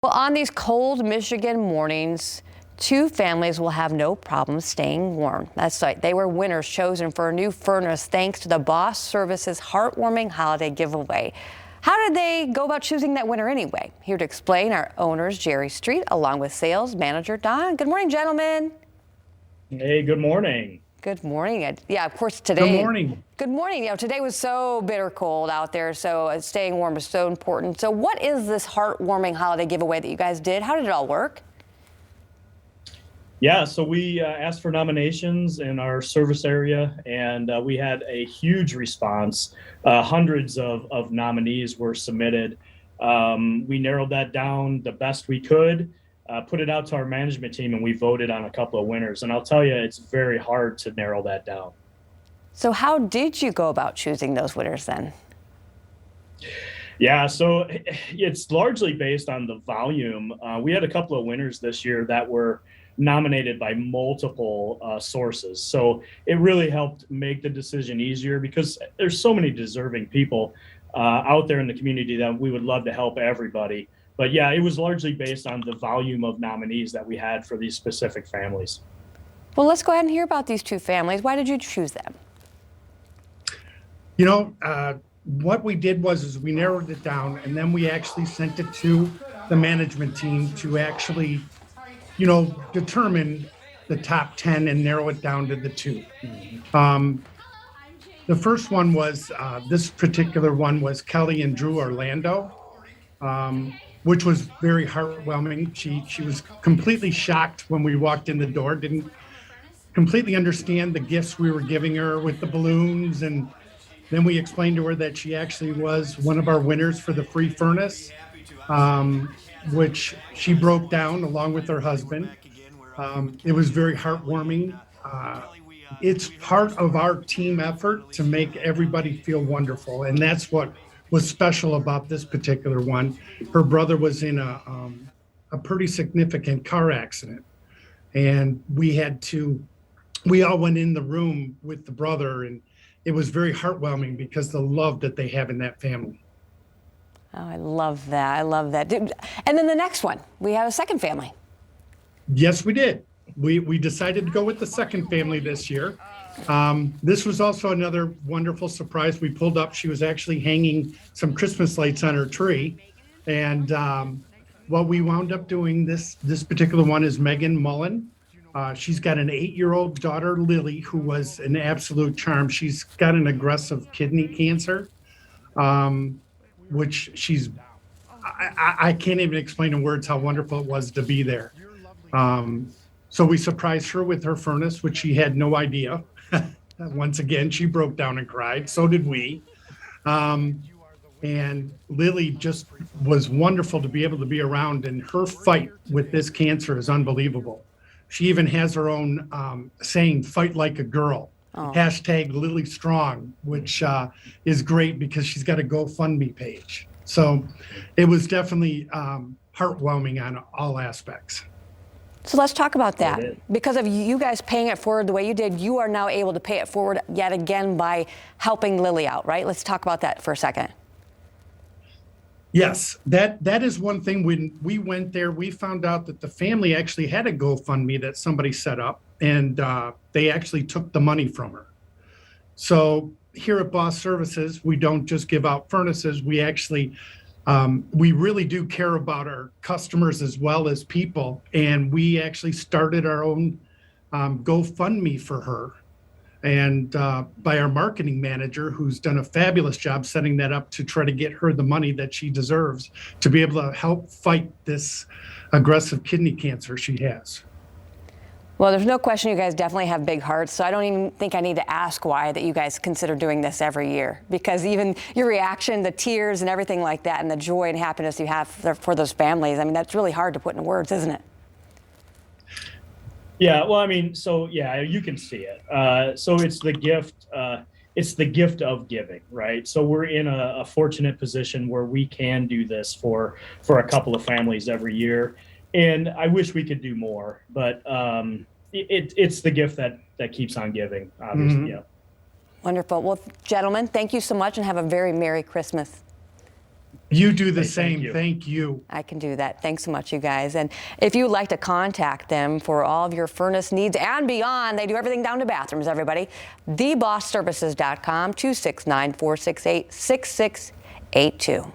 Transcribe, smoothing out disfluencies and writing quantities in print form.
Well, on these cold Michigan mornings, two families will have no problem staying warm. That's right. They were winners chosen for a new furnace thanks to the Boss Services heartwarming holiday giveaway. How did they go about choosing that winner anyway? Here to explain are owners Jerry Street along with sales manager Don. Good morning, gentlemen. Hey, good morning. Good morning. Yeah, of course, Good today. morning. Good morning. Today was so bitter cold out there, so staying warm is so important. So what is this heartwarming holiday giveaway that you guys did? How did it all work? Yeah, so we asked for nominations in our service area, and we had a huge response. Hundreds of nominees were submitted. We narrowed that down the best we could, put it out to our management team, and we voted on a couple of winners. And I'll tell you, it's very hard to narrow that down. So how did you go about choosing those winners then? Yeah, so it's largely based on the volume. We had a couple of winners this year that were nominated by multiple sources. So it really helped make the decision easier because there's so many deserving people out there in the community that we would love to help everybody. But yeah, it was largely based on the volume of nominees that we had for these specific families. Well, let's go ahead and hear about these two families. Why did you choose them? You know, what we did was we narrowed it down, and then we actually sent it to the management team to actually, determine the top 10 and narrow it down to the two. The first one was, this particular one was Kelly and Drew Orlando, which was very heartwarming. She was completely shocked when we walked in the door, didn't completely understand the gifts we were giving her with the balloons, and then we explained to her that she actually was one of our winners for the free furnace, which she broke down along with her husband. It was very heartwarming. It's part of our team effort to make everybody feel wonderful, and that's what was special about this particular one. Her brother was in a pretty significant car accident, and we all went in the room with the brother, and it was very heartwarming because the love that they have in that family. Oh, I love that. I love that. And then the next one, we have a second family. Yes, we did. We decided to go with the second family this year. This was also another wonderful surprise. We pulled up, she was actually hanging some Christmas lights on her tree. And what we wound up doing, this particular one is Megan Mullen. She's got an 8-year-old daughter, Lily, who was an absolute charm. She's got an aggressive kidney cancer, which I can't even explain in words how wonderful it was to be there. So we surprised her with her furnace, which she had no idea. Once again, she broke down and cried. So did we. And Lily just was wonderful to be able to be around, and her fight with this cancer is unbelievable. She even has her own saying, "Fight like a girl." Oh. Hashtag Lily Strong, which is great because she's got a GoFundMe page. So it was definitely heartwarming on all aspects. So let's talk about that. Because of you guys paying it forward the way you did, you are now able to pay it forward yet again by helping Lily out, right? Let's talk about that for a second. Yes, that is one thing. When we went there, we found out that the family actually had a GoFundMe that somebody set up, and they actually took the money from her. So here at Boss Services, we don't just give out furnaces. We actually, we really do care about our customers as well as people. And we actually started our own GoFundMe for her. And by our marketing manager, who's done a fabulous job setting that up to try to get her the money that she deserves to be able to help fight this aggressive kidney cancer she has. Well, there's no question you guys definitely have big hearts, so I don't even think I need to ask why that you guys consider doing this every year, because even your reaction, the tears and everything like that, and the joy and happiness you have for those families, I mean, that's really hard to put into words, isn't it? Yeah, well, I mean, so yeah, you can see it. So it's the gift. It's the gift of giving, right? So we're in a fortunate position where we can do this for a couple of families every year, and I wish we could do more, but it's the gift that keeps on giving, obviously. Mm-hmm. Yeah. Wonderful. Well, gentlemen, thank you so much, and have a very Merry Christmas. You do the Hey, thank same. you. Thank you. I can do that. Thanks so much, you guys. And if you'd like to contact them for all of your furnace needs and beyond, they do everything down to bathrooms, everybody. TheBossServices.com, 269-468-6682.